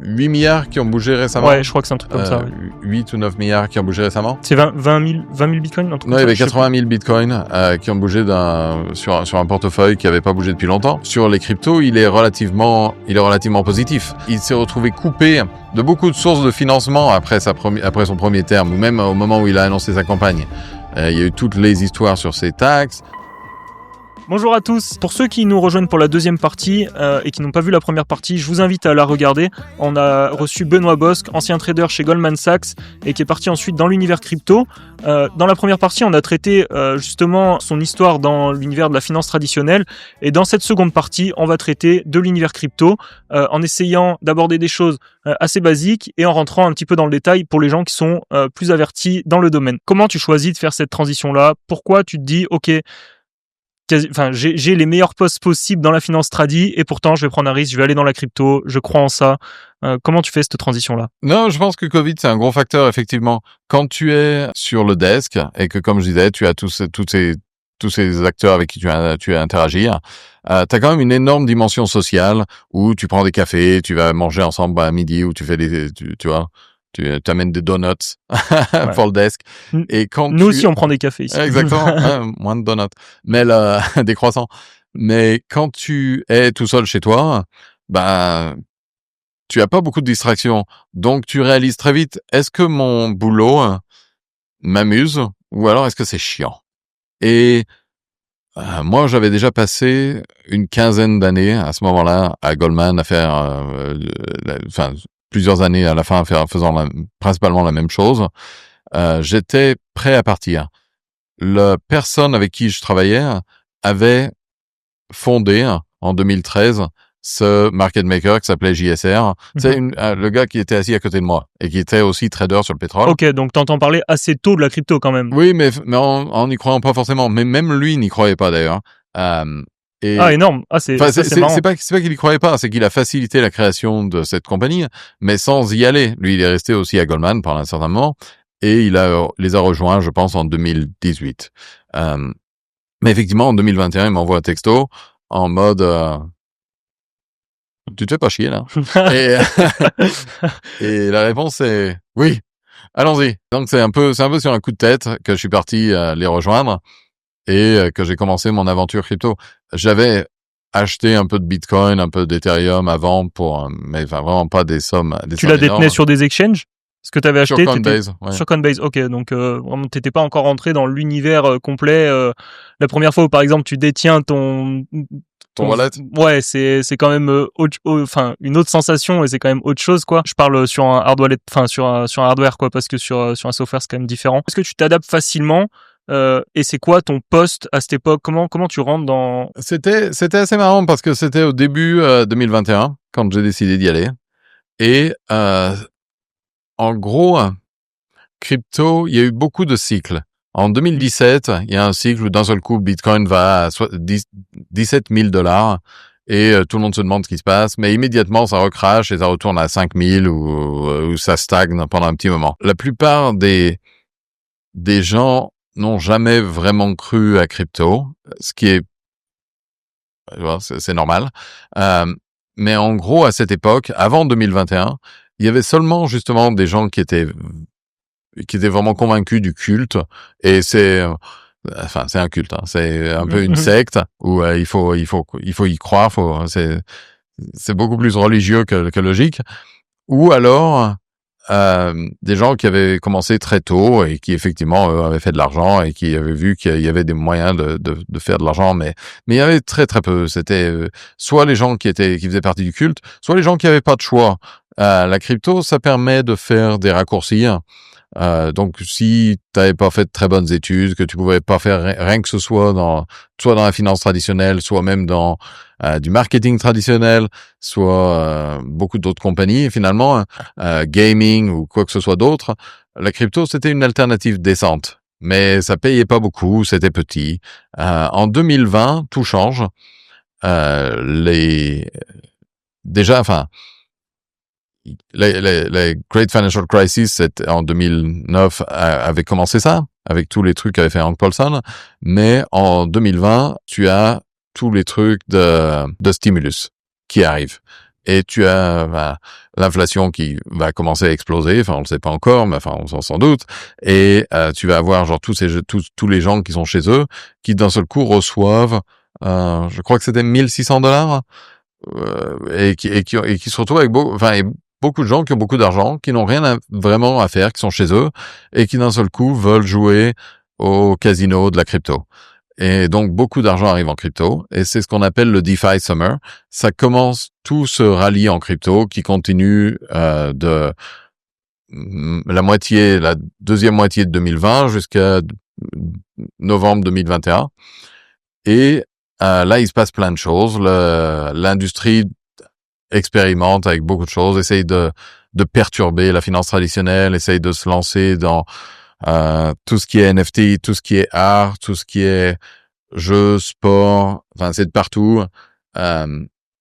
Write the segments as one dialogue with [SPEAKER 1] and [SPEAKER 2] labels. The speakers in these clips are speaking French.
[SPEAKER 1] 8 milliards qui ont bougé récemment.
[SPEAKER 2] Ouais, je crois que c'est un truc comme ça. Ouais.
[SPEAKER 1] 8 ou 9 milliards qui ont bougé récemment.
[SPEAKER 2] C'est 20 000 bitcoins, un truc
[SPEAKER 1] Non, il y
[SPEAKER 2] comme
[SPEAKER 1] avait
[SPEAKER 2] ça,
[SPEAKER 1] 80 000 bitcoins qui ont bougé sur un portefeuille qui n'avait pas bougé depuis longtemps. Sur les cryptos, il est relativement positif. Il s'est retrouvé coupé de beaucoup de sources de financement après son premier terme, ou même au moment où il a annoncé sa campagne. Il y a eu toutes les histoires sur ses taxes.
[SPEAKER 2] Bonjour à tous. Pour ceux qui nous rejoignent pour la deuxième partie et qui n'ont pas vu la première partie, je vous invite à la regarder. On a reçu Benoît Bosque, ancien trader chez Goldman Sachs et qui est parti ensuite dans l'univers crypto. Dans la première partie, on a traité justement son histoire dans l'univers de la finance traditionnelle. Et dans cette seconde partie, on va traiter de l'univers crypto en essayant d'aborder des choses assez basiques et en rentrant un petit peu dans le détail pour les gens qui sont plus avertis dans le domaine. Comment tu choisis de faire cette transition-là? Pourquoi tu te dis, OK, j'ai les meilleurs postes possibles dans la finance tradi et pourtant je vais prendre un risque, je vais aller dans la crypto, je crois en ça. Comment tu fais cette transition-là?
[SPEAKER 1] Non, je pense que Covid, c'est un gros facteur, effectivement. Quand tu es sur le desk et que, comme je disais, tu as tous ces acteurs avec qui tu as interagi, t'as quand même une énorme dimension sociale où tu prends des cafés, tu vas manger ensemble à midi, où tu fais tu vois, tu amènes des donuts pour le desk. Et quand
[SPEAKER 2] nous aussi, on prend des cafés ici.
[SPEAKER 1] Exactement, moins de donuts, mais des croissants. Mais quand tu es tout seul chez toi, tu as pas beaucoup de distractions. Donc, tu réalises très vite, est-ce que mon boulot m'amuse ou alors est-ce que c'est chiant? Et moi, j'avais déjà passé une quinzaine d'années à ce moment-là à Goldman à faire, plusieurs années à la fin faisant principalement la même chose. J'étais prêt à partir. La personne avec qui je travaillais avait fondé en 2013 ce market maker qui s'appelait JSR. C'est le gars qui était assis à côté de moi et qui était aussi trader sur le pétrole.
[SPEAKER 2] Ok, donc t'entends parler assez tôt de la crypto quand même.
[SPEAKER 1] Oui, mais en n'y croyant pas forcément. Mais même lui n'y croyait pas d'ailleurs.
[SPEAKER 2] Énorme. C'est marrant.
[SPEAKER 1] C'est pas qu'il y croyait pas, c'est qu'il a facilité la création de cette compagnie, mais sans y aller. Lui, il est resté aussi à Goldman pendant un certain moment et les a rejoints, je pense, en 2018. Mais effectivement, en 2021, il m'envoie un texto en mode tu te fais pas chier là. et la réponse est oui, allons-y. Donc c'est un peu sur un coup de tête que je suis parti les rejoindre et que j'ai commencé mon aventure crypto. J'avais acheté un peu de Bitcoin, un peu d'Ethereum avant mais vraiment pas des sommes.
[SPEAKER 2] Tu la détenais sur des exchanges? Ce que tu avais acheté,
[SPEAKER 1] sur Coinbase, ouais.
[SPEAKER 2] Sur Coinbase, ok. Donc vraiment, t'étais pas encore rentré dans l'univers complet. La première fois où, par exemple, tu détiens ton
[SPEAKER 1] wallet.
[SPEAKER 2] Ouais, c'est quand même une autre sensation et c'est quand même autre chose, quoi. Je parle sur un hard wallet, sur un hardware, quoi, parce que sur un software c'est quand même différent. Est-ce que tu t'adaptes facilement? Et c'est quoi ton poste à cette époque? Comment tu rentres dans...
[SPEAKER 1] C'était assez marrant parce que c'était au début 2021 quand j'ai décidé d'y aller. Et en gros, crypto, il y a eu beaucoup de cycles. En 2017, il y a un cycle où d'un seul coup, Bitcoin va à 17 000 $ et tout le monde se demande ce qui se passe, mais immédiatement, ça recrache et ça retourne à 5 000 ou ça stagne pendant un petit moment. La plupart des gens n'ont jamais vraiment cru à crypto, ce qui est, c'est normal. Mais en gros, à cette époque, avant 2021, il y avait seulement justement des gens qui étaient vraiment convaincus du culte, et c'est un culte, hein. C'est un peu une secte où il faut y croire, c'est beaucoup plus religieux que logique. Ou alors des gens qui avaient commencé très tôt et qui effectivement avaient fait de l'argent et qui avaient vu qu'il y avait des moyens de faire de l'argent, mais il y avait très très peu. C'était soit les gens qui faisaient partie du culte, soit les gens qui avaient pas de choix. La crypto, ça permet de faire des raccourcis. Donc, si t'avais pas fait de très bonnes études, que tu pouvais pas faire rien que ce soit soit dans la finance traditionnelle, soit même dans du marketing traditionnel, soit beaucoup d'autres compagnies, finalement, gaming ou quoi que ce soit d'autre, la crypto, c'était une alternative décente. Mais ça payait pas beaucoup, c'était petit. En 2020, tout change. La Great Financial Crisis en 2009 avait commencé ça, avec tous les trucs qu'avait fait Hank Paulson, mais en 2020, tu as tous les trucs de stimulus qui arrivent. et tu as l'inflation qui va commencer à exploser. Enfin, on le sait pas encore, mais enfin, on s'en sans doute. Et tu vas avoir genre tous les gens qui sont chez eux, qui d'un seul coup reçoivent, je crois que c'était $1 600, et qui se retrouvent avec beaucoup de gens qui ont beaucoup d'argent, qui n'ont rien vraiment à faire, qui sont chez eux, et qui d'un seul coup veulent jouer au casino de la crypto. Et donc, beaucoup d'argent arrive en crypto, et c'est ce qu'on appelle le DeFi Summer. Ça commence, tout se rallie en crypto, qui continue de la deuxième moitié de 2020 jusqu'à novembre 2021. Et là, il se passe plein de choses. L'industrie expérimente avec beaucoup de choses, essaye de perturber la finance traditionnelle, essaye de se lancer dans tout ce qui est NFT, tout ce qui est art, tout ce qui est jeux, sport, enfin c'est de partout.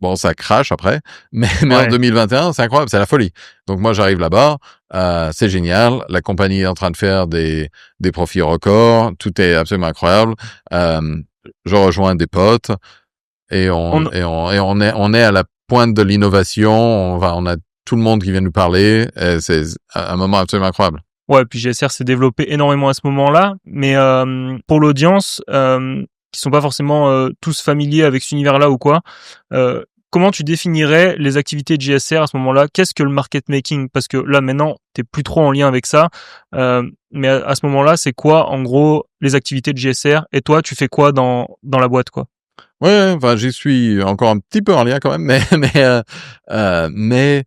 [SPEAKER 1] Bon, ça crache après, mais en 2021, c'est incroyable, c'est la folie. Donc moi, j'arrive là-bas, c'est génial, la compagnie est en train de faire des profits records, tout est absolument incroyable. Je rejoins des potes et on est à la pointe de l'innovation. On a tout le monde qui vient nous parler. Et c'est un moment absolument incroyable.
[SPEAKER 2] Ouais, puis GSR s'est développé énormément à ce moment-là, mais pour l'audience qui sont pas forcément tous familiers avec cet univers-là ou quoi, comment tu définirais les activités de GSR à ce moment-là? Qu'est-ce que le market making? Parce que là maintenant, t'es plus trop en lien avec ça, mais à ce moment-là, c'est quoi en gros les activités de GSR? Et toi, tu fais quoi dans la boîte, quoi?
[SPEAKER 1] Ouais, enfin j'y suis encore un petit peu en lien quand même, mais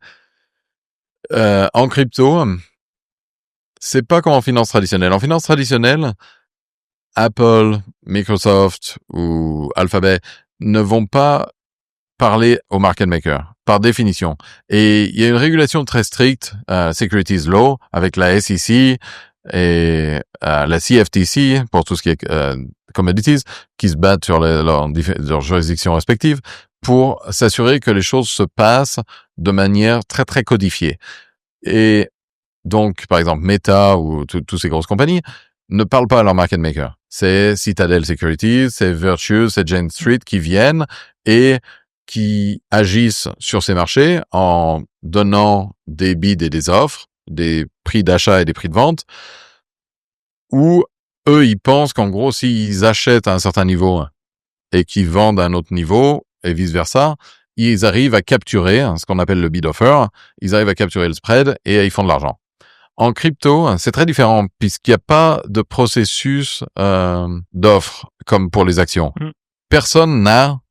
[SPEAKER 1] en crypto, c'est pas comme en finance traditionnelle. En finance traditionnelle, Apple, Microsoft ou Alphabet ne vont pas parler au market maker, par définition. Et il y a une régulation très stricte, Securities Law, avec la SEC et la CFTC, pour tout ce qui est commodities, qui se battent sur leurs juridictions respectives, pour s'assurer que les choses se passent de manière très, très codifiée. Et donc, par exemple, Meta ou toutes ces grosses compagnies ne parlent pas à leur market maker. C'est Citadel Securities, c'est Virtu, c'est Jane Street qui viennent et qui agissent sur ces marchés en donnant des bids et des offres, des prix d'achat et des prix de vente, où eux, ils pensent qu'en gros, s'ils achètent à un certain niveau et qu'ils vendent à un autre niveau, et vice-versa, ils arrivent à capturer ce qu'on appelle le bid offer, ils arrivent à capturer le spread et ils font de l'argent. En crypto, c'est très différent puisqu'il n'y a pas de processus d'offre comme pour les actions. Personne n'a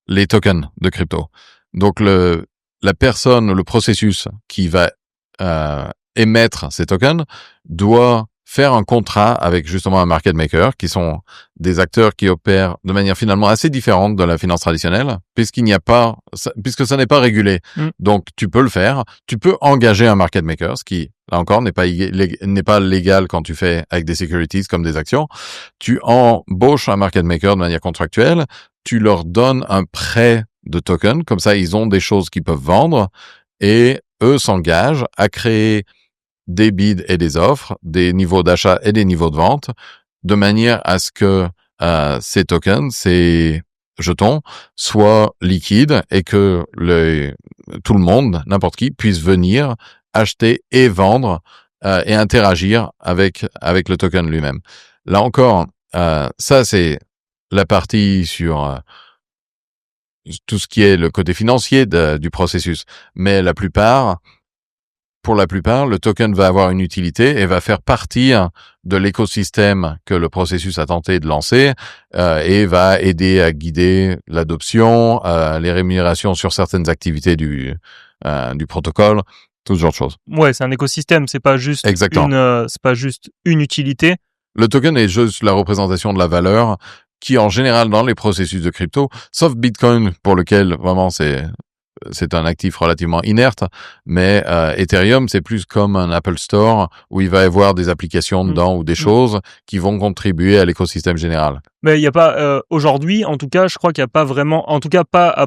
[SPEAKER 1] les tokens de crypto. Donc la personne, le processus qui va émettre ces tokens doit faire un contrat avec justement un market maker, qui sont des acteurs qui opèrent de manière finalement assez différente de la finance traditionnelle, puisque ça n'est pas régulé. Donc tu peux le faire, tu peux engager un market maker, ce qui là encore n'est pas légal quand tu fais avec des securities comme des actions. Tu embauches un market maker de manière contractuelle, tu leur donnes un prêt de tokens, comme ça ils ont des choses qu'ils peuvent vendre et eux s'engagent à créer des bids et des offres, des niveaux d'achat et des niveaux de vente, de manière à ce que ces tokens, ces jetons, soient liquides et que tout le monde, n'importe qui, puisse venir acheter et vendre et interagir avec le token lui-même. Là encore, ça c'est la partie sur tout ce qui est le côté financier du processus. Mais pour la plupart, le token va avoir une utilité et va faire partie de l'écosystème que le processus a tenté de lancer et va aider à guider l'adoption, les rémunérations sur certaines activités du protocole, tout ce genre de choses.
[SPEAKER 2] Ouais, c'est un écosystème, c'est pas juste une utilité.
[SPEAKER 1] Le token est juste la représentation de la valeur qui, en général, dans les processus de crypto, sauf Bitcoin, pour lequel vraiment c'est un actif relativement inerte, mais Ethereum, c'est plus comme un Apple Store où il va y avoir des applications dedans ou des choses qui vont contribuer à l'écosystème général.
[SPEAKER 2] Mais il n'y a pas, aujourd'hui, en tout cas, je crois qu'il n'y a pas vraiment, en tout cas, pas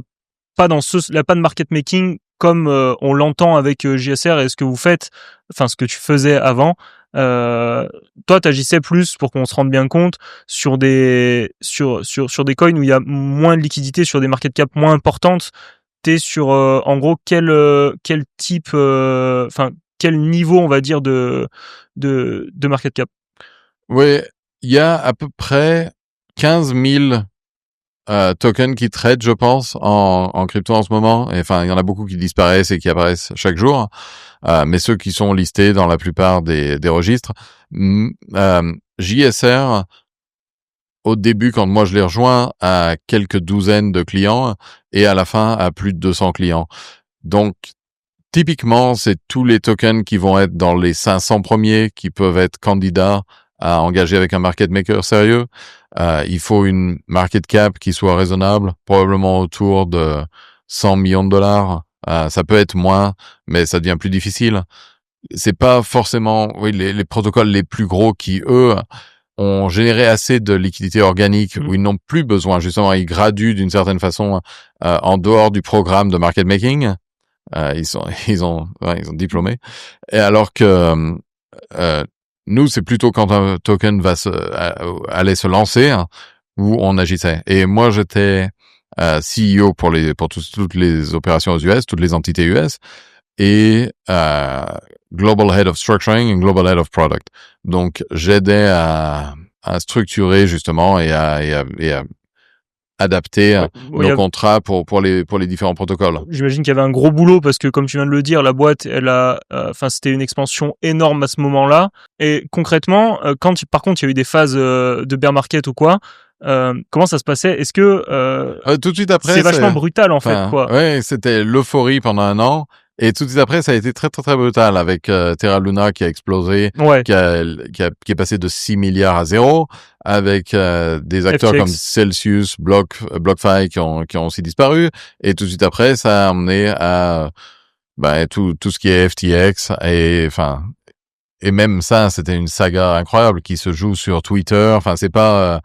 [SPEAKER 2] il n'y a pas de market making comme on l'entend avec JSR et ce que vous faites, enfin, ce que tu faisais avant. Toi, t'agissais plus, pour qu'on se rende bien compte, sur des coins où il y a moins de liquidité, sur des market cap moins importantes. t'es sur, en gros, quel type, enfin, quel niveau, on va dire, de market cap?
[SPEAKER 1] Oui, il y a à peu près 15 000 tokens qui traitent, je pense, en crypto en ce moment. Et, enfin, il y en a beaucoup qui disparaissent et qui apparaissent chaque jour. Mais ceux qui sont listés dans la plupart des registres. JSR, au début, quand moi je l'ai rejoint, a quelques douzaines de clients et à la fin a plus de 200 clients. Donc, typiquement, c'est tous les tokens qui vont être dans les 500 premiers qui peuvent être candidats à engager avec un market maker sérieux. Il faut une market cap qui soit raisonnable, probablement autour de 100 millions de dollars. Ça peut être moins, mais ça devient plus difficile. C'est pas forcément, oui, les protocoles les plus gros qui, eux, ont généré assez de liquidité organique où ils n'ont plus besoin, justement, ils graduent d'une certaine façon en dehors du programme de market making. Ils ont diplômé. Et alors que nous, c'est plutôt quand un token allait se lancer où on agissait. Et moi, j'étais CEO pour toutes les opérations aux US, toutes les entités US, et Global Head of Structuring et Global Head of Product. Donc, j'aidais à structurer justement et à adapter nos contrats pour les différents protocoles.
[SPEAKER 2] J'imagine qu'il y avait un gros boulot parce que, comme tu viens de le dire, la boîte, c'était une expansion énorme à ce moment-là. Et concrètement, par contre, il y a eu des phases de bear market ou quoi, comment ça se passait? Est-ce que
[SPEAKER 1] tout de suite après,
[SPEAKER 2] c'est vachement brutal en fait, quoi.
[SPEAKER 1] Ouais, c'était l'euphorie pendant un an. Et tout de suite après, ça a été très, très, très brutal avec Terra Luna qui a explosé, qui est passé de 6 milliards à 0, avec des acteurs
[SPEAKER 2] FTX.
[SPEAKER 1] comme Celsius, BlockFi qui ont aussi disparu. Et tout de suite après, ça a amené à tout ce qui est FTX. Et même ça, c'était une saga incroyable qui se joue sur Twitter. Enfin, c'est pas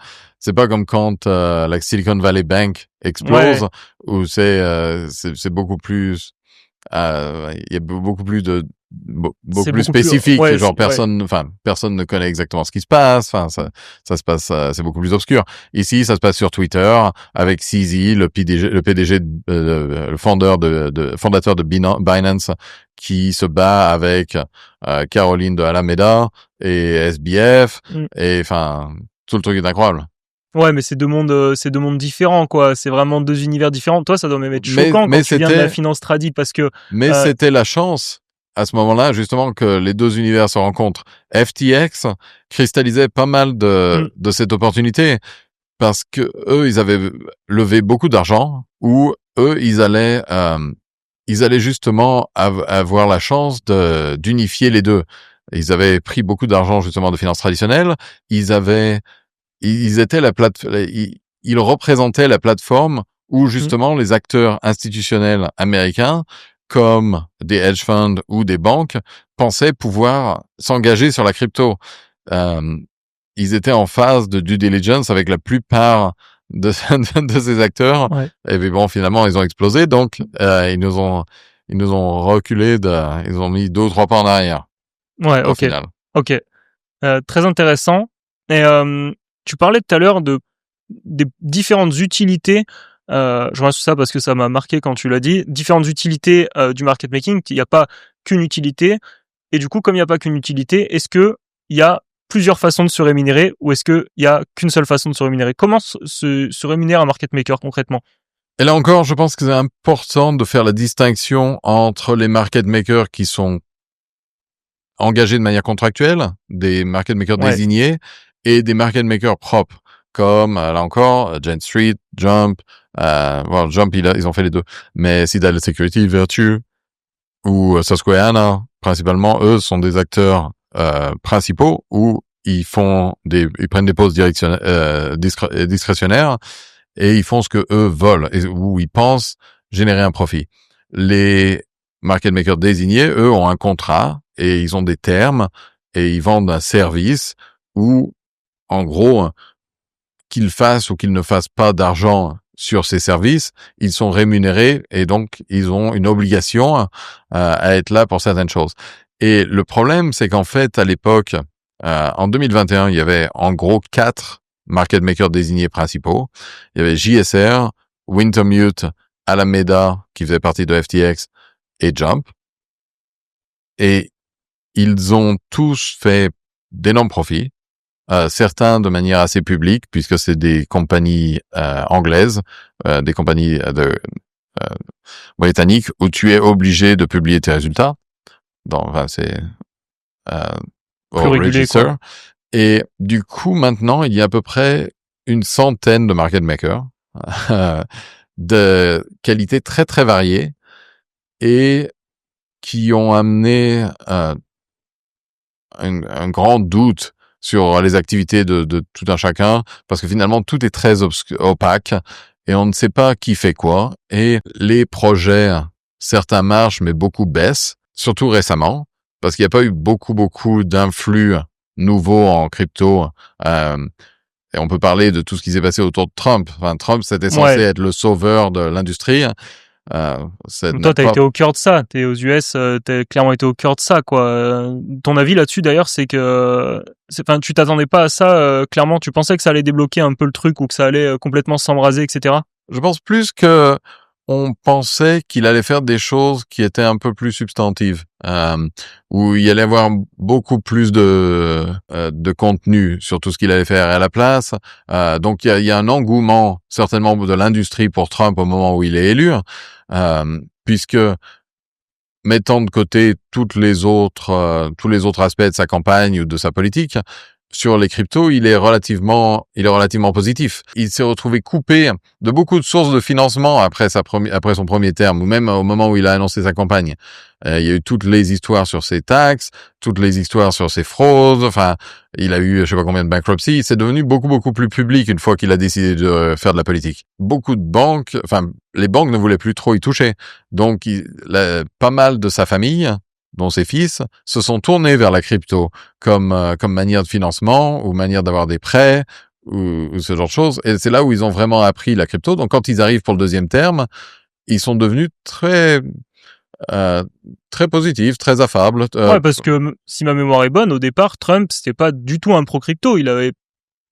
[SPEAKER 1] comme quand la Silicon Valley Bank explose, où c'est beaucoup plus... il y a beaucoup plus spécifique, personne ne connaît exactement ce qui se passe. Enfin, ça se passe, c'est beaucoup plus obscur. Ici, ça se passe sur Twitter avec CZ, le PDG, le fondateur de Binance, qui se bat avec Caroline de Alameda et SBF, et enfin, tout le truc est incroyable.
[SPEAKER 2] Ouais, mais c'est deux mondes différents, quoi. C'est vraiment deux univers différents. Toi, ça doit même être choquant quand tu viens de la finance tradie parce que...
[SPEAKER 1] Mais c'était la chance, à ce moment-là, justement, que les deux univers se rencontrent. FTX cristallisait pas mal de cette opportunité parce que eux, ils avaient levé beaucoup d'argent ou eux, ils allaient justement avoir la chance d'unifier les deux. Ils avaient pris beaucoup d'argent, justement, de finances traditionnelles. Ils étaient ils représentaient la plateforme où justement les acteurs institutionnels américains, comme des hedge funds ou des banques, pensaient pouvoir s'engager sur la crypto. Ils étaient en phase de due diligence avec la plupart de ces acteurs. Ouais. Et puis bon, finalement, ils ont explosé. Donc, ils nous ont reculé ils ont mis 2 ou 3 pas en arrière.
[SPEAKER 2] Ouais,
[SPEAKER 1] au final.
[SPEAKER 2] Ok. Très intéressant. Et tu parlais tout à l'heure des différentes utilités. Je reviens sur ça parce que ça m'a marqué quand tu l'as dit. Différentes utilités du market making. Il n'y a pas qu'une utilité. Et du coup, comme il n'y a pas qu'une utilité, est-ce que il y a plusieurs façons de se rémunérer ou est-ce qu'il y a qu'une seule façon de se rémunérer? Comment se rémunère un market maker concrètement?
[SPEAKER 1] Et là encore, je pense que c'est important de faire la distinction entre les market makers qui sont engagés de manière contractuelle, des market makers désignés et des market makers propres, comme là encore Jane Street, Jump, Jump ils ont fait les deux, mais Citadel Security, Virtue ou Susquehanna, principalement, eux sont des acteurs principaux où ils prennent des pauses discrétionnaires et ils font ce que eux veulent et où ils pensent générer un profit. Les market makers désignés, eux, ont un contrat et ils ont des termes et ils vendent un service où, en gros, qu'ils fassent ou qu'ils ne fassent pas d'argent sur ces services, ils sont rémunérés et donc ils ont une obligation à être là pour certaines choses. Et le problème, c'est qu'en fait, à l'époque, en 2021, il y avait en gros 4 market makers désignés principaux. Il y avait JSR, Wintermute Alameda, qui faisait partie de FTX, et Jump. Et ils ont tous fait d'énormes profits, certains de manière assez publique, puisque c'est des compagnies anglaises, des compagnies britanniques, où tu es obligé de publier tes résultats. C'est
[SPEAKER 2] Plus
[SPEAKER 1] au
[SPEAKER 2] régulé,
[SPEAKER 1] register.
[SPEAKER 2] quoi.
[SPEAKER 1] Et du coup, maintenant, il y a à peu près une centaine de market makers de qualité très, très variée et qui ont amené un grand doute sur les activités de tout un chacun, parce que finalement, tout est très opaque et on ne sait pas qui fait quoi. Et les projets, certains marchent, mais beaucoup baissent, surtout récemment, parce qu'il n'y a pas eu beaucoup d'influx nouveaux en crypto. Et on peut parler de tout ce qui s'est passé autour de Trump. Enfin, Trump, c'était censé être le sauveur de l'industrie.
[SPEAKER 2] Toi, t'as été au cœur de ça. T'es aux US, t'as clairement été au cœur de ça, quoi. Ton avis là-dessus, d'ailleurs, c'est que, enfin, tu t'attendais pas à ça. Clairement, tu pensais que ça allait débloquer un peu le truc ou que ça allait complètement s'embraser, etc.
[SPEAKER 1] Je pense plus que on pensait qu'il allait faire des choses qui étaient un peu plus substantives, où il allait avoir beaucoup plus de contenu sur tout ce qu'il allait faire. Et à la place, donc il y a un engouement certainement de l'industrie pour Trump au moment où il est élu, puisque mettant de côté tous les autres aspects de sa campagne ou de sa politique, sur les cryptos, il est relativement positif. Il s'est retrouvé coupé de beaucoup de sources de financement après son premier terme, ou même au moment où il a annoncé sa campagne. Il y a eu toutes les histoires sur ses taxes, toutes les histoires sur ses fraudes. Enfin, il a eu je sais pas combien de bankruptcies. C'est devenu beaucoup plus public une fois qu'il a décidé de faire de la politique. Beaucoup de banques, enfin, les banques ne voulaient plus trop y toucher. Donc, pas mal de sa famille, dont ses fils, se sont tournés vers la crypto comme manière de financement ou manière d'avoir des prêts ou ce genre de choses. Et c'est là où ils ont vraiment appris la crypto. Donc, quand ils arrivent pour le deuxième terme, ils sont devenus très positifs, très affables.
[SPEAKER 2] Ouais, parce que si ma mémoire est bonne, au départ, Trump, c'était pas du tout un pro-crypto. Il avait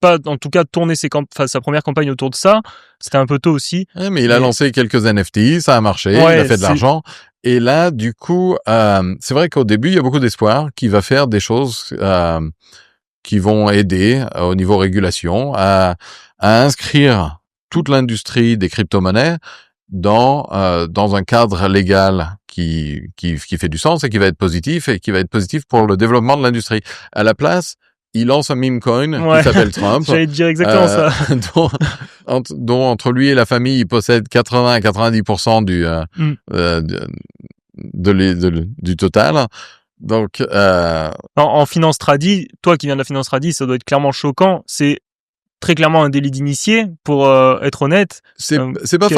[SPEAKER 2] pas, en tout cas, tourné sa première campagne autour de ça. C'était un peu tôt aussi.
[SPEAKER 1] Ouais, mais il a lancé quelques NFT, ça a marché,
[SPEAKER 2] Ouais,
[SPEAKER 1] il a fait de l'argent. Et là, du coup, c'est vrai qu'au début, il y a beaucoup d'espoir qu'il va faire des choses qui vont aider au niveau régulation à inscrire toute l'industrie des crypto-monnaies dans un cadre légal qui fait du sens et qui va être positif pour le développement de l'industrie. À la place, il lance un meme coin qui s'appelle Trump.
[SPEAKER 2] J'allais te dire exactement ça.
[SPEAKER 1] dont entre lui et la famille, il possède 80 à 90% du total. Donc,
[SPEAKER 2] en finance tradi, toi qui viens de la finance tradi, ça doit être clairement choquant. C'est très clairement un délit d'initié, pour être honnête.
[SPEAKER 1] C'est pas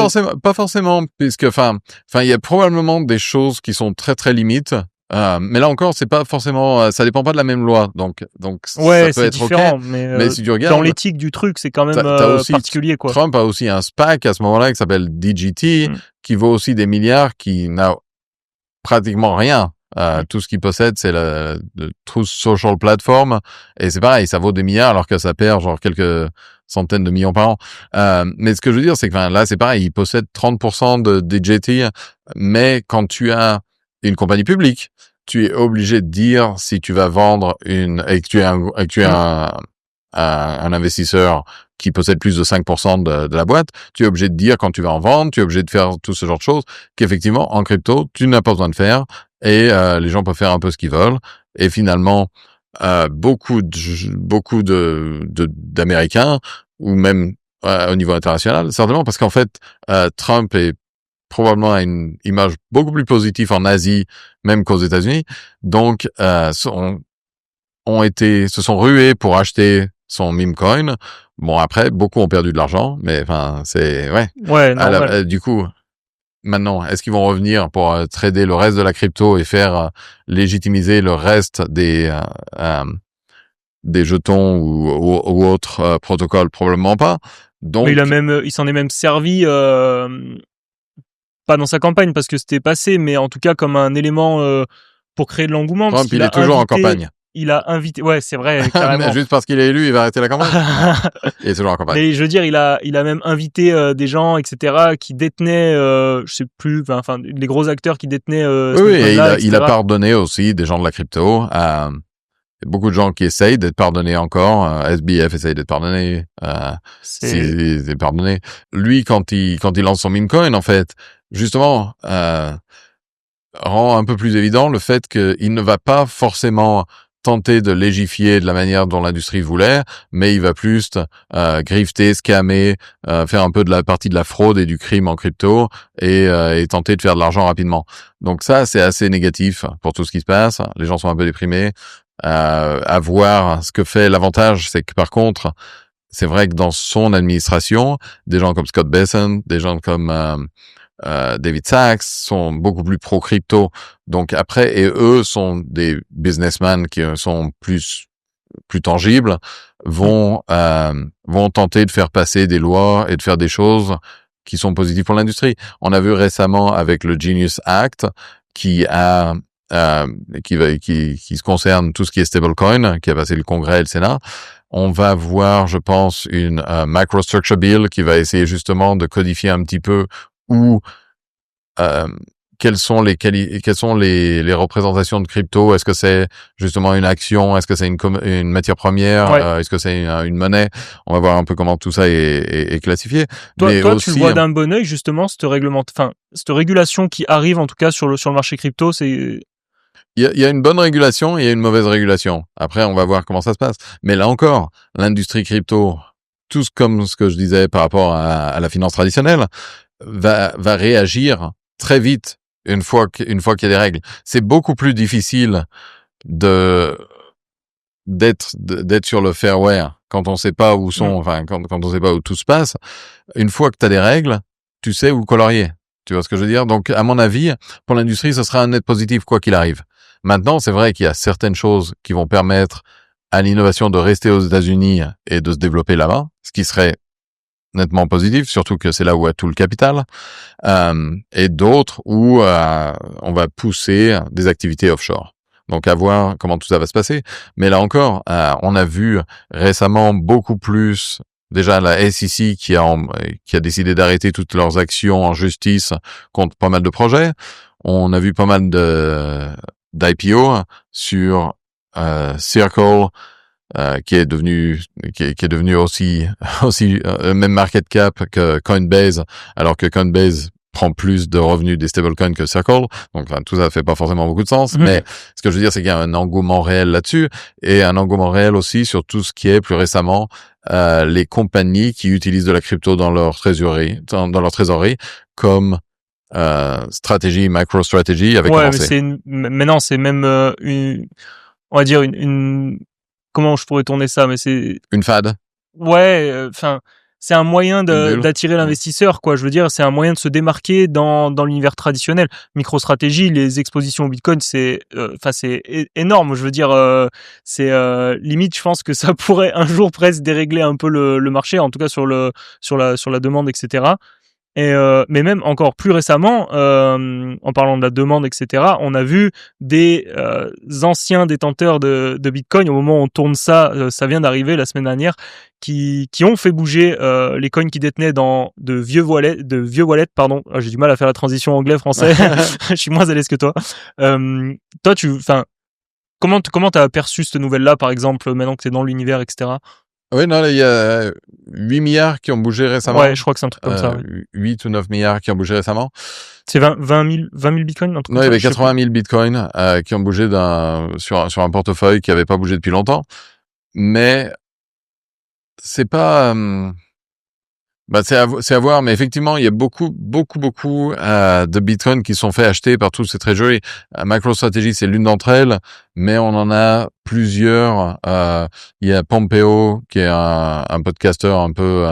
[SPEAKER 1] forcément, puisque, enfin, il y a probablement des choses qui sont très limites. Mais là encore, c'est pas forcément, ça dépend pas de la même loi, donc
[SPEAKER 2] ouais,
[SPEAKER 1] ça peut être
[SPEAKER 2] différent,
[SPEAKER 1] okay,
[SPEAKER 2] mais
[SPEAKER 1] si tu regardes,
[SPEAKER 2] dans l'éthique du truc, c'est quand même particulier, quoi.
[SPEAKER 1] Trump a aussi un SPAC à ce moment-là qui s'appelle DGT, qui vaut aussi des milliards, qui n'a pratiquement rien. Tout ce qu'il possède, c'est le Truth Social Platform, et c'est pareil, ça vaut des milliards alors que ça perd genre quelques centaines de millions par an. Mais ce que je veux dire, c'est que là, c'est pareil, il possède 30% de DGT, mais quand tu as une compagnie publique, tu es obligé de dire si tu vas vendre et que tu es un investisseur qui possède plus de 5% de la boîte, tu es obligé de dire quand tu vas en vendre, tu es obligé de faire tout ce genre de choses qu'effectivement, en crypto, tu n'as pas besoin de faire et les gens peuvent faire un peu ce qu'ils veulent. Et finalement, beaucoup d'Américains ou même au niveau international, certainement parce qu'en fait, Trump est probablement a une image beaucoup plus positive en Asie, même qu'aux États-Unis. Donc, se sont rués pour acheter son meme coin. Bon, après, beaucoup ont perdu de l'argent, mais enfin, c'est ouais. Du coup, maintenant, est-ce qu'ils vont revenir pour trader le reste de la crypto et faire légitimiser le reste des jetons ou autres protocoles? Probablement pas. Donc,
[SPEAKER 2] mais il s'en est même servi. Pas dans sa campagne parce que c'était passé, mais en tout cas comme un élément pour créer de l'engouement.
[SPEAKER 1] Trump, il est toujours en campagne.
[SPEAKER 2] il a invité. Ouais, c'est vrai, carrément.
[SPEAKER 1] Mais juste parce qu'il est élu, il va arrêter la campagne. Il est toujours en campagne.
[SPEAKER 2] Mais je veux dire, il a même invité des gens, etc., qui détenaient, je sais plus, enfin, les gros acteurs qui détenaient.
[SPEAKER 1] Oui, et il a pardonné aussi des gens de la crypto. Il y a beaucoup de gens qui essayent d'être pardonnés encore. SBF essaye d'être pardonné. C'est pardonné. Lui, quand il lance son meme coin, en fait, justement, rend un peu plus évident le fait qu'il ne va pas forcément tenter de légiférer de la manière dont l'industrie voulait, mais il va plus grifter, scammer, faire un peu de la partie de la fraude et du crime en crypto et tenter de faire de l'argent rapidement. Donc ça, c'est assez négatif pour tout ce qui se passe. Les gens sont un peu déprimés. À voir ce que fait. L'avantage, c'est que par contre, c'est vrai que dans son administration, des gens comme Scott Bessent, des gens comme David Sachs sont beaucoup plus pro-crypto. Donc après, et eux sont des businessmen qui sont plus tangibles, vont tenter de faire passer des lois et de faire des choses qui sont positives pour l'industrie. On a vu récemment avec le Genius Act qui se concerne tout ce qui est stablecoin, qui a passé le Congrès et le Sénat. On va voir, je pense, une microstructure bill qui va essayer justement de codifier un petit peu où quelles sont les représentations de crypto. Est-ce que c'est justement une action? Est-ce que c'est une matière première?
[SPEAKER 2] Ouais.
[SPEAKER 1] Est-ce que c'est une monnaie? On va voir un peu comment tout ça est classifié.
[SPEAKER 2] Toi,
[SPEAKER 1] aussi,
[SPEAKER 2] tu le vois d'un bon œil, justement, cette régulation qui arrive, en tout cas, sur le marché crypto, c'est...
[SPEAKER 1] Il y a une bonne régulation et il y a une mauvaise régulation. Après, on va voir comment ça se passe. Mais là encore, l'industrie crypto, tout comme ce que je disais par rapport à la finance traditionnelle, va réagir très vite une fois qu'il y a des règles. C'est beaucoup plus difficile d'être sur le fairware quand on sait pas où sont, quand on sait pas où tout se passe. Une fois que tu as des règles, tu sais où colorier. Tu vois ce que je veux dire? Donc, à mon avis, pour l'industrie, ce sera un net positif quoi qu'il arrive. Maintenant, c'est vrai qu'il y a certaines choses qui vont permettre à l'innovation de rester aux États-Unis et de se développer là-bas, ce qui serait nettement positif, surtout que c'est là où a tout le capital, et d'autres où on va pousser des activités offshore. Donc à voir comment tout ça va se passer. Mais là encore, on a vu récemment beaucoup plus déjà la SEC qui a décidé d'arrêter toutes leurs actions en justice contre pas mal de projets. On a vu pas mal d'IPO sur Circle, qui est devenu aussi même market cap que Coinbase, alors que Coinbase prend plus de revenus des stablecoins que Circle. Donc tout ça fait pas forcément beaucoup de sens, mais ce que je veux dire, c'est qu'il y a un engouement réel là-dessus et un engouement réel aussi sur tout ce qui est plus récemment les compagnies qui utilisent de la crypto dans leur trésorerie, comme stratégie, micro-stratégie avec avancé.
[SPEAKER 2] Maintenant, c'est même on va dire une comment je pourrais tourner ça, mais c'est
[SPEAKER 1] une fad.
[SPEAKER 2] Ouais, c'est un moyen d'attirer l'investisseur, quoi. Je veux dire, c'est un moyen de se démarquer dans l'univers traditionnel. MicroStratégie, les expositions au Bitcoin, c'est énorme. Je veux dire, c'est limite, je pense que ça pourrait un jour presque dérégler un peu le marché, en tout cas sur la demande, etc. Mais même encore plus récemment, en parlant de la demande, etc., on a vu des anciens détenteurs de Bitcoin, au moment où on tourne ça, ça vient d'arriver la semaine dernière, qui ont fait bouger les coins qu'ils détenaient dans de vieux wallets, pardon. J'ai du mal à faire la transition anglais-français. Je suis moins à l'aise que toi. Toi, comment t'as perçu cette nouvelle-là, par exemple, maintenant que t'es dans l'univers, etc.?
[SPEAKER 1] Oui, non, il y a 8 milliards qui ont bougé récemment.
[SPEAKER 2] Ouais, je crois que c'est un truc comme ça. Ouais.
[SPEAKER 1] 8 ou 9 milliards qui ont bougé récemment.
[SPEAKER 2] C'est 20 000 bitcoins, un truc
[SPEAKER 1] non, il y avait 80 000 bitcoins qui ont bougé sur un portefeuille qui avait pas bougé depuis longtemps. Mais c'est pas... c'est à voir, mais effectivement, il y a beaucoup de bitcoins qui sont faits acheter par toutes ces treasuries. MicroStrategy, c'est l'une d'entre elles, mais on en a plusieurs. Il y a Pompeo, qui est un podcasteur un peu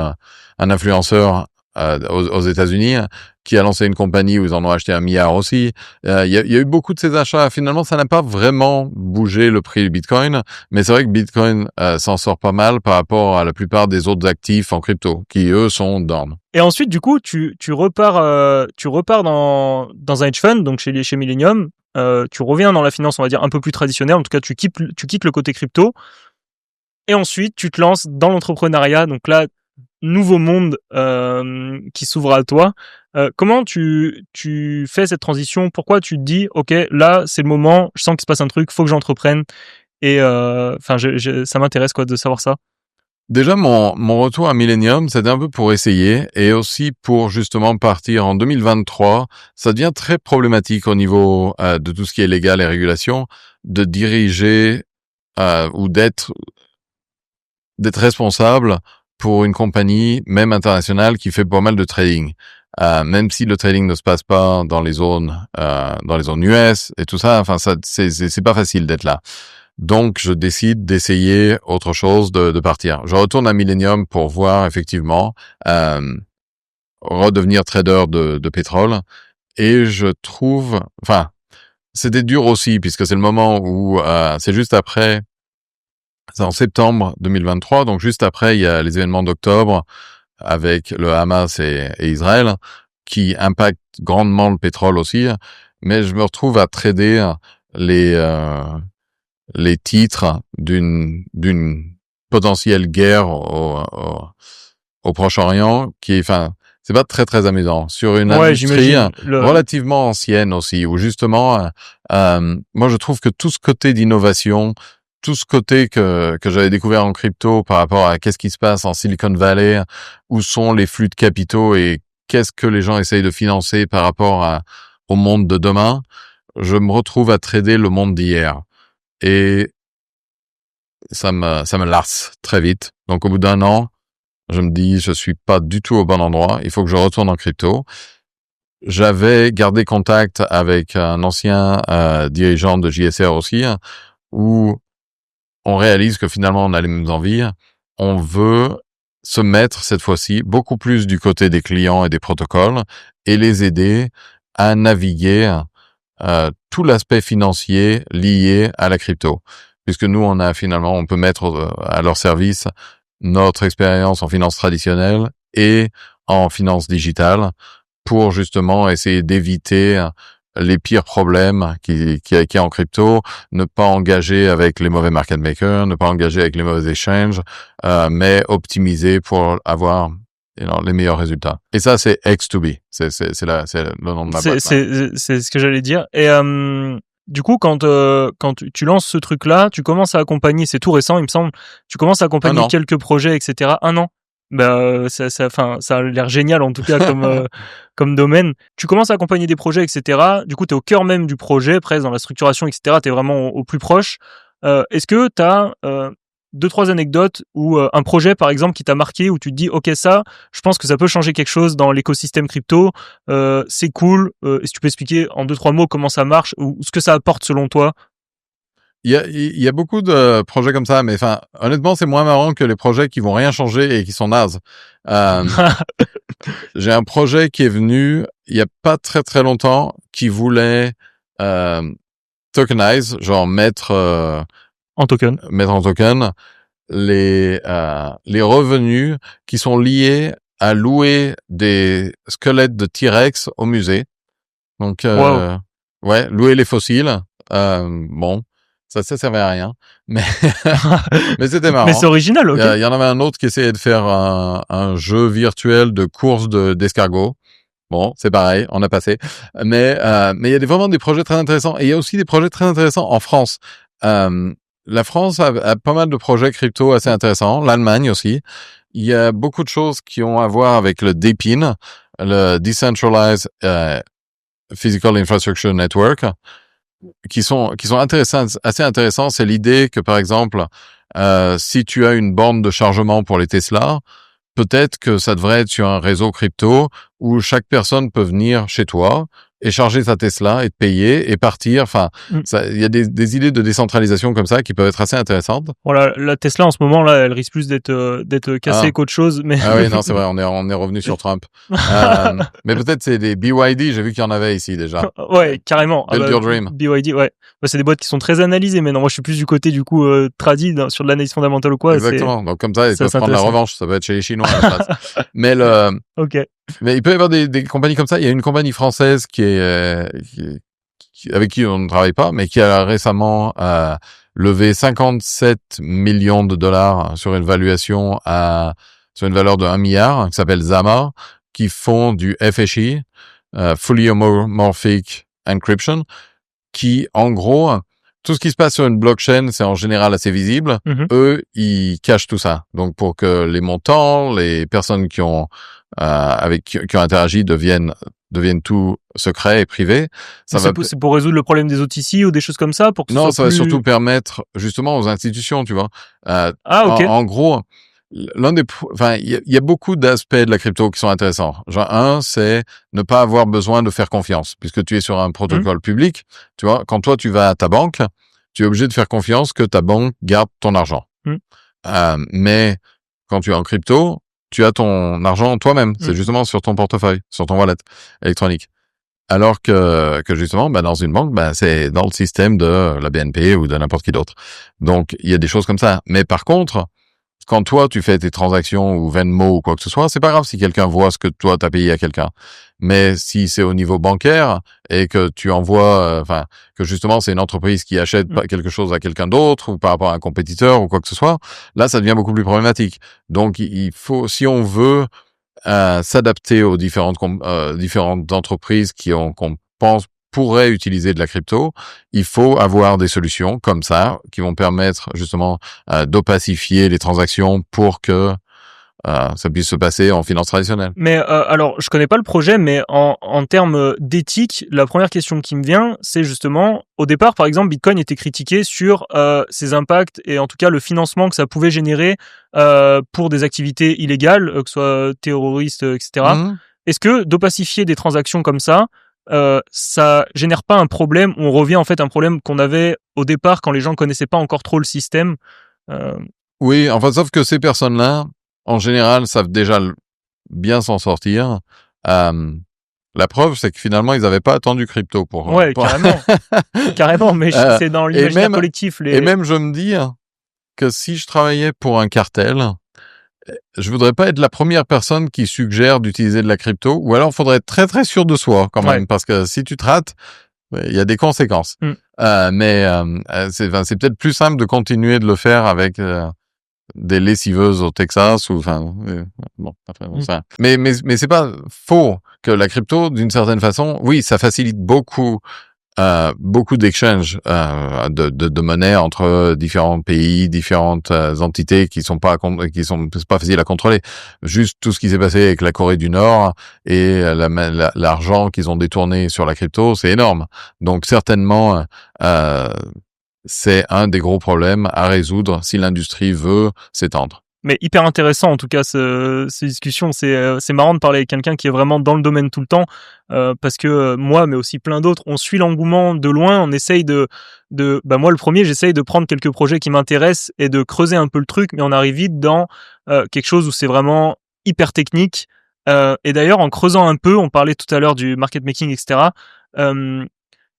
[SPEAKER 1] un influenceur aux États-Unis, qui a lancé une compagnie où ils en ont acheté 1 milliard aussi. Il y a eu beaucoup de ces achats. Finalement, ça n'a pas vraiment bougé le prix du Bitcoin, mais c'est vrai que Bitcoin s'en sort pas mal par rapport à la plupart des autres actifs en crypto, qui eux sont down.
[SPEAKER 2] Et ensuite, du coup, tu repars dans un hedge fund, donc chez Millennium. Tu reviens dans la finance, on va dire un peu plus traditionnelle. En tout cas, tu quittes le côté crypto. Et ensuite, tu te lances dans l'entrepreneuriat. Donc là, nouveau monde qui s'ouvre à toi. Comment tu fais cette transition? Pourquoi tu te dis, ok, là c'est le moment, je sens qu'il se passe un truc, faut que j'entreprenne. Et enfin, ça m'intéresse quoi de savoir ça.
[SPEAKER 1] Déjà, mon retour à Millennium, c'était un peu pour essayer et aussi pour justement partir en 2023. Ça devient très problématique au niveau de tout ce qui est légal et régulation, de diriger ou d'être responsable pour une compagnie, même internationale, qui fait pas mal de trading. Même si le trading ne se passe pas dans les zones US et tout ça, enfin ça c'est pas facile d'être là. Donc je décide d'essayer autre chose, de partir. Je retourne à Millennium pour voir effectivement redevenir trader de pétrole, et je trouve, enfin c'était dur aussi puisque c'est le moment où c'est juste après. C'est en septembre 2023, donc juste après, il y a les événements d'octobre avec le Hamas et Israël qui impactent grandement le pétrole aussi. Mais je me retrouve à trader les titres d'une potentielle guerre au Proche-Orient qui est, enfin, c'est pas très très amusant sur une industrie relativement ancienne aussi, où justement, moi je trouve que tout ce côté d'innovation, tout ce côté que j'avais découvert en crypto par rapport à qu'est-ce qui se passe en Silicon Valley, où sont les flux de capitaux et qu'est-ce que les gens essayent de financer par rapport au monde de demain, je me retrouve à trader le monde d'hier. Et ça me lasse très vite. Donc au bout d'un an, je me dis, je suis pas du tout au bon endroit, il faut que je retourne en crypto. J'avais gardé contact avec un ancien dirigeant de JSR aussi, où on réalise que finalement on a les mêmes envies. On veut se mettre cette fois-ci beaucoup plus du côté des clients et des protocoles et les aider à naviguer tout l'aspect financier lié à la crypto. Puisque nous, on peut mettre à leur service notre expérience en finance traditionnelle et en finance digitale pour justement essayer d'éviter les pires problèmes qu'il y a en crypto, ne pas engager avec les mauvais market makers, ne pas engager avec les mauvais exchanges, mais optimiser pour avoir les meilleurs résultats. Et ça, c'est X2B. C'est le nom de ma boîte.
[SPEAKER 2] C'est ce que j'allais dire. Et du coup, quand tu lances ce truc-là, tu commences à accompagner, c'est tout récent, il me semble, tu commences à accompagner quelques projets, etc. 1 an. Ça a l'air génial en tout cas comme domaine. Tu commences à accompagner des projets, etc. Du coup, t'es au cœur même du projet, presque dans la structuration, etc. T'es vraiment au plus proche. Est-ce que t'as 2-3 anecdotes ou un projet par exemple qui t'a marqué, où tu te dis ok, ça je pense que ça peut changer quelque chose dans l'écosystème crypto, c'est cool, est-ce que tu peux expliquer en 2-3 mots comment ça marche ou ce que ça apporte selon toi?
[SPEAKER 1] Il y a beaucoup de projets comme ça, mais enfin, honnêtement, c'est moins marrant que les projets qui vont rien changer et qui sont nazes. J'ai un projet qui est venu il y a pas très très longtemps, qui voulait tokenize, genre mettre en token les revenus qui sont liés à louer des squelettes de T-Rex au musée. Donc ouais, louer les fossiles. Bon. Ça servait à rien, mais c'était marrant.
[SPEAKER 2] Mais c'est original, ok.
[SPEAKER 1] Il y en avait un autre qui essayait de faire un jeu virtuel de course d'escargot. Bon, c'est pareil, on a passé. Mais il y a vraiment des projets très intéressants. Et il y a aussi des projets très intéressants en France. La France a pas mal de projets crypto assez intéressants. L'Allemagne aussi. Il y a beaucoup de choses qui ont à voir avec le DePIN, le Decentralized Physical Infrastructure Network, qui sont assez intéressants. C'est l'idée que, par exemple, si tu as une borne de chargement pour les Tesla, peut-être que ça devrait être sur un réseau crypto où chaque personne peut venir chez toi et charger sa Tesla et te payer et partir. Enfin, il y a des idées de décentralisation comme ça qui peuvent être assez intéressantes.
[SPEAKER 2] Voilà, la Tesla en ce moment là, elle risque plus d'être cassée qu'autre chose. Mais
[SPEAKER 1] ah oui, non, c'est vrai, on est revenu sur Trump. Mais peut-être c'est des BYD. J'ai vu qu'il y en avait ici déjà.
[SPEAKER 2] Ouais, carrément.
[SPEAKER 1] Build your dream.
[SPEAKER 2] BYD, ouais. Bah, c'est des boîtes qui sont très analysées. Mais non, moi je suis plus du côté du coup tradi sur de l'analyse fondamentale ou quoi.
[SPEAKER 1] Exactement. Donc comme ça, ils peuvent prendre la revanche. Ça peut être chez les Chinois à la place. Mais
[SPEAKER 2] Ok.
[SPEAKER 1] Mais il peut y avoir des compagnies comme ça. Il y a une compagnie française avec qui on ne travaille pas, mais qui a récemment levé 57 millions de dollars sur une valuation sur une valeur de 1 milliard, qui s'appelle Zama, qui font du FHI, Fully Homomorphic Encryption, qui, en gros, tout ce qui se passe sur une blockchain, c'est en général assez visible. Eux, ils cachent tout ça. Donc, pour que les montants, les personnes qui ont interagi deviennent tout secret et privé.
[SPEAKER 2] C'est pour résoudre le problème des OTC ou des choses comme ça, pour que
[SPEAKER 1] non, ça va
[SPEAKER 2] plus...
[SPEAKER 1] surtout permettre justement aux institutions, tu vois.
[SPEAKER 2] Ok.
[SPEAKER 1] En gros, il y a beaucoup d'aspects de la crypto qui sont intéressants. Genre, un, c'est ne pas avoir besoin de faire confiance, puisque tu es sur un protocole public. Tu vois, quand toi tu vas à ta banque, tu es obligé de faire confiance que ta banque garde ton argent. Mais quand tu es en crypto, tu as ton argent toi-même. C'est justement sur ton portefeuille, sur ton wallet électronique. Alors que justement, dans une banque, c'est dans le système de la BNP ou de n'importe qui d'autre. Donc, il y a des choses comme ça. Mais par contre, quand toi, tu fais tes transactions ou Venmo ou quoi que ce soit, c'est pas grave si quelqu'un voit ce que toi, t'as payé à quelqu'un. Mais si c'est au niveau bancaire et que tu envoies, que justement, c'est une entreprise qui achète quelque chose à quelqu'un d'autre ou par rapport à un compétiteur ou quoi que ce soit, là, ça devient beaucoup plus problématique. Donc, il faut, si on veut s'adapter aux différentes entreprises qu'on pense pourraient utiliser de la crypto, il faut avoir des solutions comme ça qui vont permettre justement d'opacifier les transactions pour que ça puisse se passer en finance traditionnelle.
[SPEAKER 2] Mais alors, je connais pas le projet, mais en termes d'éthique, la première question qui me vient, c'est justement, au départ, par exemple, Bitcoin était critiqué sur ses impacts et en tout cas le financement que ça pouvait générer pour des activités illégales, que ce soit terroristes, etc. Est-ce que d'opacifier des transactions comme ça génère pas un problème? On revient en fait à un problème qu'on avait au départ quand les gens connaissaient pas encore trop le système.
[SPEAKER 1] Oui, enfin, sauf que ces personnes-là, en général, savent déjà bien s'en sortir. La preuve, c'est que finalement, ils n'avaient pas attendu crypto pour...
[SPEAKER 2] Ouais, carrément. Carrément, mais c'est dans l'imaginaire collectif.
[SPEAKER 1] Et même, je me dis que si je travaillais pour un cartel, je voudrais pas être la première personne qui suggère d'utiliser de la crypto, ou alors il faudrait être très très sûr de soi quand même, parce que si tu te rates, il y a des conséquences. Mais c'est peut-être plus simple de continuer de le faire avec des lessiveuses au Texas ou mais c'est pas faux que la crypto, d'une certaine façon, oui, ça facilite beaucoup d'exchanges de monnaie entre différents pays, différentes entités qui sont pas faciles à contrôler. Juste tout ce qui s'est passé avec la Corée du Nord et l'argent qu'ils ont détourné sur la crypto, c'est énorme. Donc certainement c'est un des gros problèmes à résoudre si l'industrie veut s'étendre.
[SPEAKER 2] Mais hyper intéressant en tout cas ces discussions. C'est marrant de parler avec quelqu'un qui est vraiment dans le domaine tout le temps, parce que moi, mais aussi plein d'autres, on suit l'engouement de loin. On essaye moi le premier, j'essaye de prendre quelques projets qui m'intéressent et de creuser un peu le truc, mais on arrive vite dans quelque chose où c'est vraiment hyper technique. Et d'ailleurs, en creusant un peu, on parlait tout à l'heure du market making, etc. Il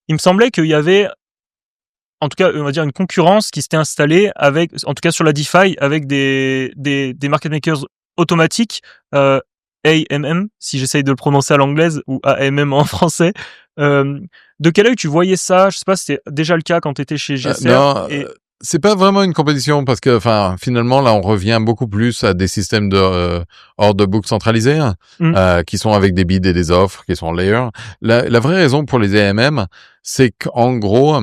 [SPEAKER 2] me semblait qu'il y avait, en tout cas, on va dire une concurrence qui s'était installée avec, en tout cas sur la DeFi, avec des market makers automatiques, AMM, si j'essaye de le prononcer à l'anglaise, ou AMM en français. De quel œil tu voyais ça? Je sais pas si c'était déjà le cas quand tu étais chez GSR.
[SPEAKER 1] Non, c'est pas vraiment une compétition parce que, finalement, là, on revient beaucoup plus à des systèmes de order book centralisés, qui sont avec des bids et des offres, qui sont layer. La vraie raison pour les AMM, c'est qu'en gros,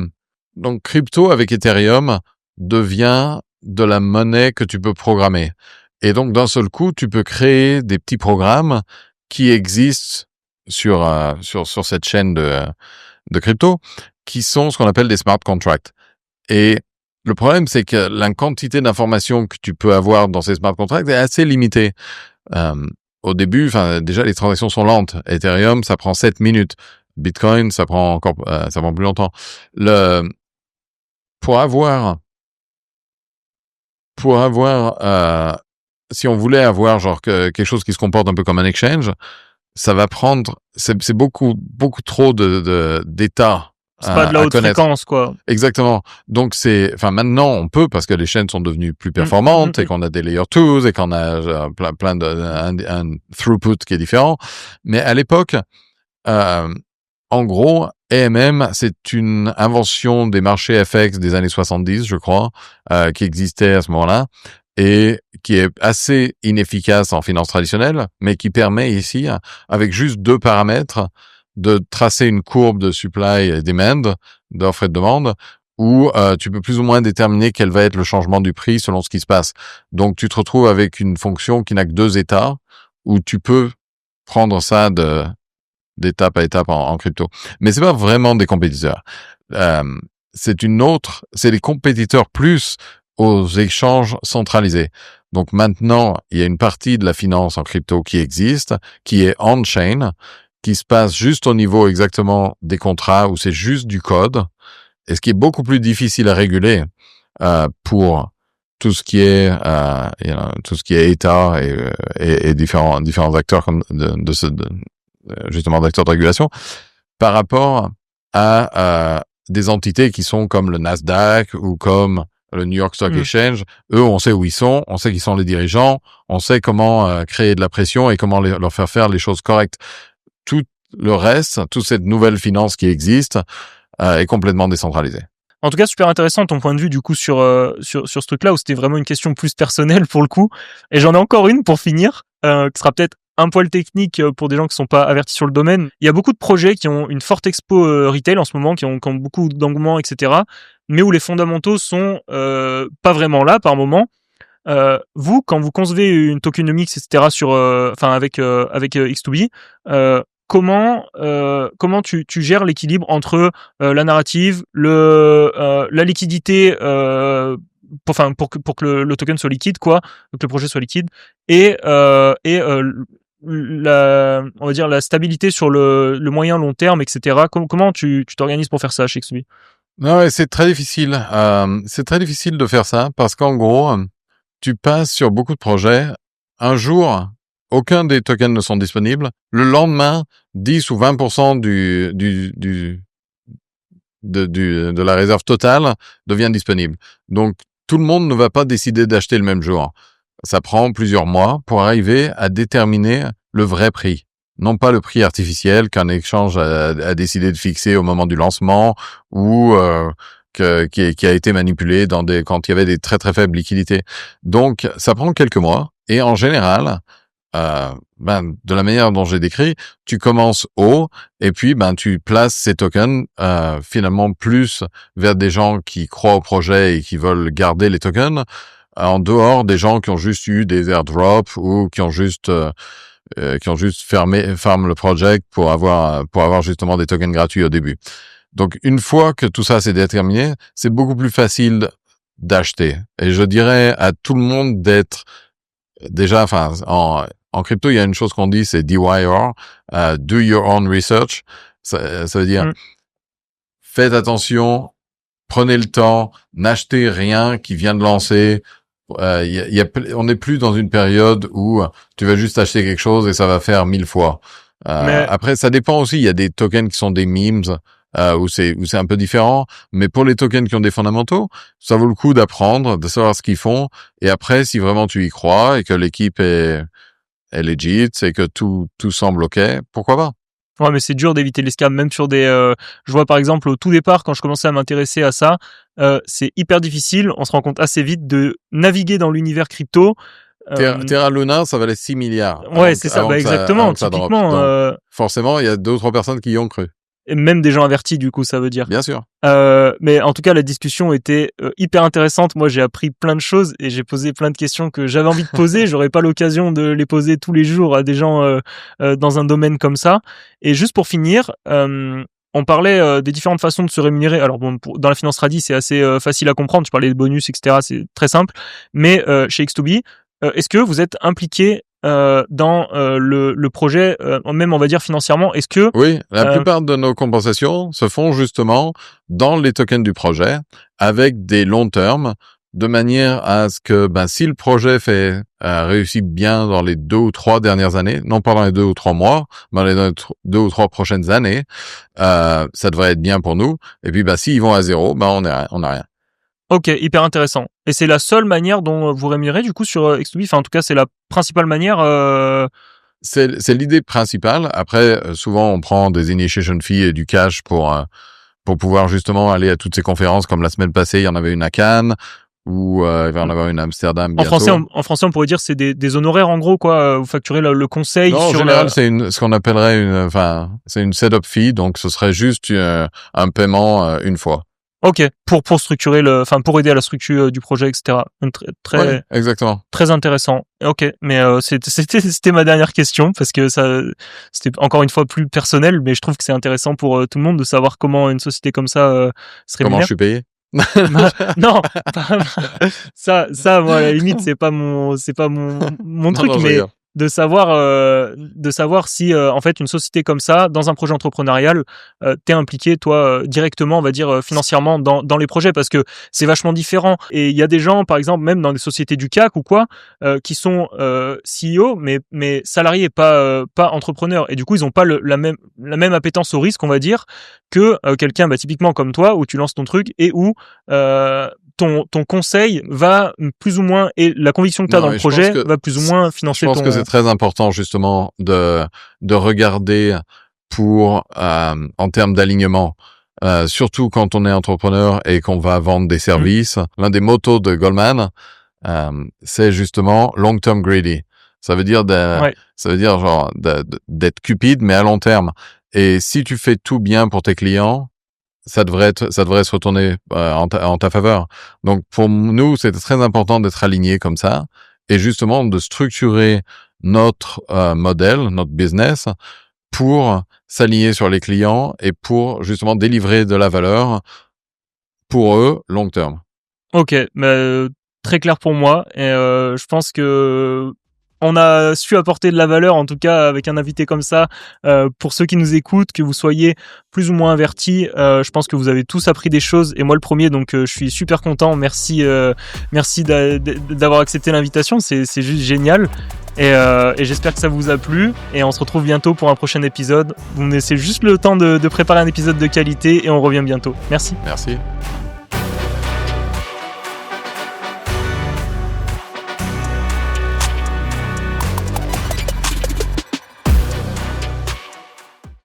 [SPEAKER 1] donc crypto avec Ethereum devient de la monnaie que tu peux programmer. Et donc, d'un seul coup, tu peux créer des petits programmes qui existent sur cette chaîne de crypto, qui sont ce qu'on appelle des smart contracts. Et le problème, c'est que la quantité d'informations que tu peux avoir dans ces smart contracts est assez limitée. Au début, déjà, les transactions sont lentes. Ethereum, ça prend 7 minutes. Bitcoin, ça prend plus longtemps. Pour avoir, si on voulait avoir genre quelque chose qui se comporte un peu comme un exchange, ça va prendre, c'est beaucoup trop d'états.
[SPEAKER 2] C'est pas de la haute fréquence, quoi.
[SPEAKER 1] Exactement. Donc maintenant on peut parce que les chaînes sont devenues plus performantes et qu'on a des layer 2 et qu'on a plein un throughput qui est différent. Mais à l'époque, en gros, AMM, c'est une invention des marchés FX des années 70, je crois, qui existait à ce moment-là et qui est assez inefficace en finance traditionnelle, mais qui permet ici, avec juste 2 paramètres, de tracer une courbe de supply et demand, d'offre et de demande, où tu peux plus ou moins déterminer quel va être le changement du prix selon ce qui se passe. Donc tu te retrouves avec une fonction qui n'a que 2 états, où tu peux prendre ça d'étape à étape en crypto. Mais c'est pas vraiment des compétiteurs. C'est des compétiteurs plus aux échanges centralisés. Donc maintenant, il y a une partie de la finance en crypto qui existe, qui est on-chain, qui se passe juste au niveau exactement des contrats où c'est juste du code, et ce qui est beaucoup plus difficile à réguler pour tout ce qui est État et différents acteurs comme justement d'acteurs de régulation par rapport à des entités qui sont comme le Nasdaq ou comme le New York Stock Exchange. Eux, on sait où ils sont, on sait qui sont les dirigeants, on sait comment créer de la pression et comment leur faire les choses correctes. Tout le reste, toute cette nouvelle finance qui existe est complètement décentralisée.
[SPEAKER 2] En tout cas, super intéressant ton point de vue du coup sur ce truc-là où c'était vraiment une question plus personnelle pour le coup. Et j'en ai encore une pour finir, qui sera peut-être un poil technique pour des gens qui sont pas avertis sur le domaine. Il y a beaucoup de projets qui ont une forte expo retail en ce moment, qui ont beaucoup d'engouement, etc. Mais où les fondamentaux sont pas vraiment là par moment. Vous, quand vous concevez une tokenomics, etc. avec X2B, comment tu gères l'équilibre entre la narrative, la liquidité, pour que le token soit liquide, quoi, que le projet soit liquide, et on va dire la stabilité sur le moyen long terme, etc. Comment tu t'organises pour faire ça chez X2B?
[SPEAKER 1] Non, ouais, c'est très difficile. C'est très difficile de faire ça parce qu'en gros, tu passes sur beaucoup de projets. Un jour, aucun des tokens ne sont disponibles. Le lendemain, 10 ou 20% de la réserve totale devient disponible. Donc, tout le monde ne va pas décider d'acheter le même jour. Ça prend plusieurs mois pour arriver à déterminer le vrai prix. Non pas le prix artificiel qu'un exchange a décidé de fixer au moment du lancement ou qui a été manipulé quand il y avait des très très faibles liquidités. Donc, ça prend quelques mois et en général, de la manière dont j'ai décrit, tu commences haut et puis tu places ces tokens finalement plus vers des gens qui croient au projet et qui veulent garder les tokens en dehors des gens qui ont juste eu des airdrops ou qui ont juste farm le project pour avoir justement des tokens gratuits au début. Donc une fois que tout ça c'est déterminé, c'est beaucoup plus facile d'acheter. Et je dirais à tout le monde d'être déjà, en crypto, il y a une chose qu'on dit, c'est DYR, do your own research. Ça veut dire, faites attention, prenez le temps, n'achetez rien qui vient de lancer. On n'est plus dans une période où tu vas juste acheter quelque chose et ça va faire 1000 fois. Après, ça dépend aussi. Il y a des tokens qui sont des memes où c'est un peu différent. Mais pour les tokens qui ont des fondamentaux, ça vaut le coup d'apprendre, de savoir ce qu'ils font. Et après, si vraiment tu y crois et que l'équipe est legit, c'est que tout semble OK, pourquoi pas?
[SPEAKER 2] Ouais, mais c'est dur d'éviter les scams, même sur des... je vois par exemple au tout départ, quand je commençais à m'intéresser à ça, c'est hyper difficile, on se rend compte assez vite de naviguer dans l'univers crypto.
[SPEAKER 1] Terra Luna, ça valait 6 milliards.
[SPEAKER 2] Ouais, c'est ça, exactement, typiquement.
[SPEAKER 1] Donc, forcément, il y a 2 ou 3 personnes qui y ont cru.
[SPEAKER 2] Et même des gens avertis, du coup, ça veut dire.
[SPEAKER 1] Bien sûr.
[SPEAKER 2] Mais en tout cas, la discussion était hyper intéressante. Moi, j'ai appris plein de choses et j'ai posé plein de questions que j'avais envie de poser. J'aurais pas l'occasion de les poser tous les jours à des gens dans un domaine comme ça. Et juste pour finir, on parlait des différentes façons de se rémunérer. Alors bon, dans la finance tradi, c'est assez facile à comprendre. Tu parlais des bonus, etc. C'est très simple. Mais chez X2B, est-ce que vous êtes impliqué dans le projet, même on va dire financièrement. Est-ce que
[SPEAKER 1] Oui, la plupart de nos compensations se font justement dans les tokens du projet avec des longs termes, de manière à ce que si le projet réussit bien dans les 2 ou 3 dernières années, non pas dans les 2 ou 3 mois, mais dans les 2 ou 3 prochaines années, ça devrait être bien pour nous. Et puis s'ils vont à zéro, on n'a rien.
[SPEAKER 2] Ok, hyper intéressant. Et c'est la seule manière dont vous rémunérez du coup sur X2B. Enfin, en tout cas, c'est la principale manière.
[SPEAKER 1] C'est l'idée principale. Après, souvent, on prend des initiation fees et du cash pour pouvoir justement aller à toutes ces conférences. Comme la semaine passée, il y en avait une à Cannes, ou il va y en avoir une à Amsterdam bientôt.
[SPEAKER 2] En français, on pourrait dire c'est des honoraires en gros, quoi. Vous facturez le conseil.
[SPEAKER 1] Non, en général, c'est ce qu'on appellerait c'est une setup fee. Donc, ce serait juste un paiement une fois.
[SPEAKER 2] Ok, pour structurer pour aider à la structure du projet, etc.
[SPEAKER 1] Ouais, exactement.
[SPEAKER 2] Très intéressant. Ok, mais c'était ma dernière question parce que c'était encore une fois plus personnel, mais je trouve que c'est intéressant pour tout le monde de savoir comment une société comme ça se rémunère.
[SPEAKER 1] Comment je suis payé?
[SPEAKER 2] Non, ça, moi, à la limite, c'est pas mon truc, mais de savoir si en fait une société comme ça dans un projet entrepreneurial t'es impliqué toi directement, on va dire financièrement dans les projets, parce que c'est vachement différent. Et il y a des gens, par exemple, même dans des sociétés du CAC ou quoi, qui sont CEO mais salariés, pas entrepreneurs, et du coup ils ont pas la même appétence au risque, on va dire, que quelqu'un typiquement comme toi, où tu lances ton truc et où ton conseil va plus ou moins, et la conviction que tu as dans le projet va plus ou moins financer ton...
[SPEAKER 1] Je pense que c'est très important justement de regarder en termes d'alignement, surtout quand on est entrepreneur et qu'on va vendre des services. L'un des mottos de Goldman, c'est justement long term greedy. Ça veut dire genre d'être cupide, mais à long terme. Et si tu fais tout bien pour tes clients, ça devrait se retourner en ta faveur. Donc pour nous, c'est très important d'être aligné comme ça, et justement de structurer notre modèle, notre business, pour s'aligner sur les clients et pour justement délivrer de la valeur pour eux long terme.
[SPEAKER 2] Ok, mais très clair pour moi, et je pense que on a su apporter de la valeur, en tout cas avec un invité comme ça, pour ceux qui nous écoutent, que vous soyez plus ou moins avertis. Je pense que vous avez tous appris des choses, et moi le premier, donc je suis super content. Merci d'avoir accepté l'invitation, c'est juste génial. Et j'espère que ça vous a plu, et on se retrouve bientôt pour un prochain épisode. Vous me laissez juste le temps de préparer un épisode de qualité, et on revient bientôt. Merci.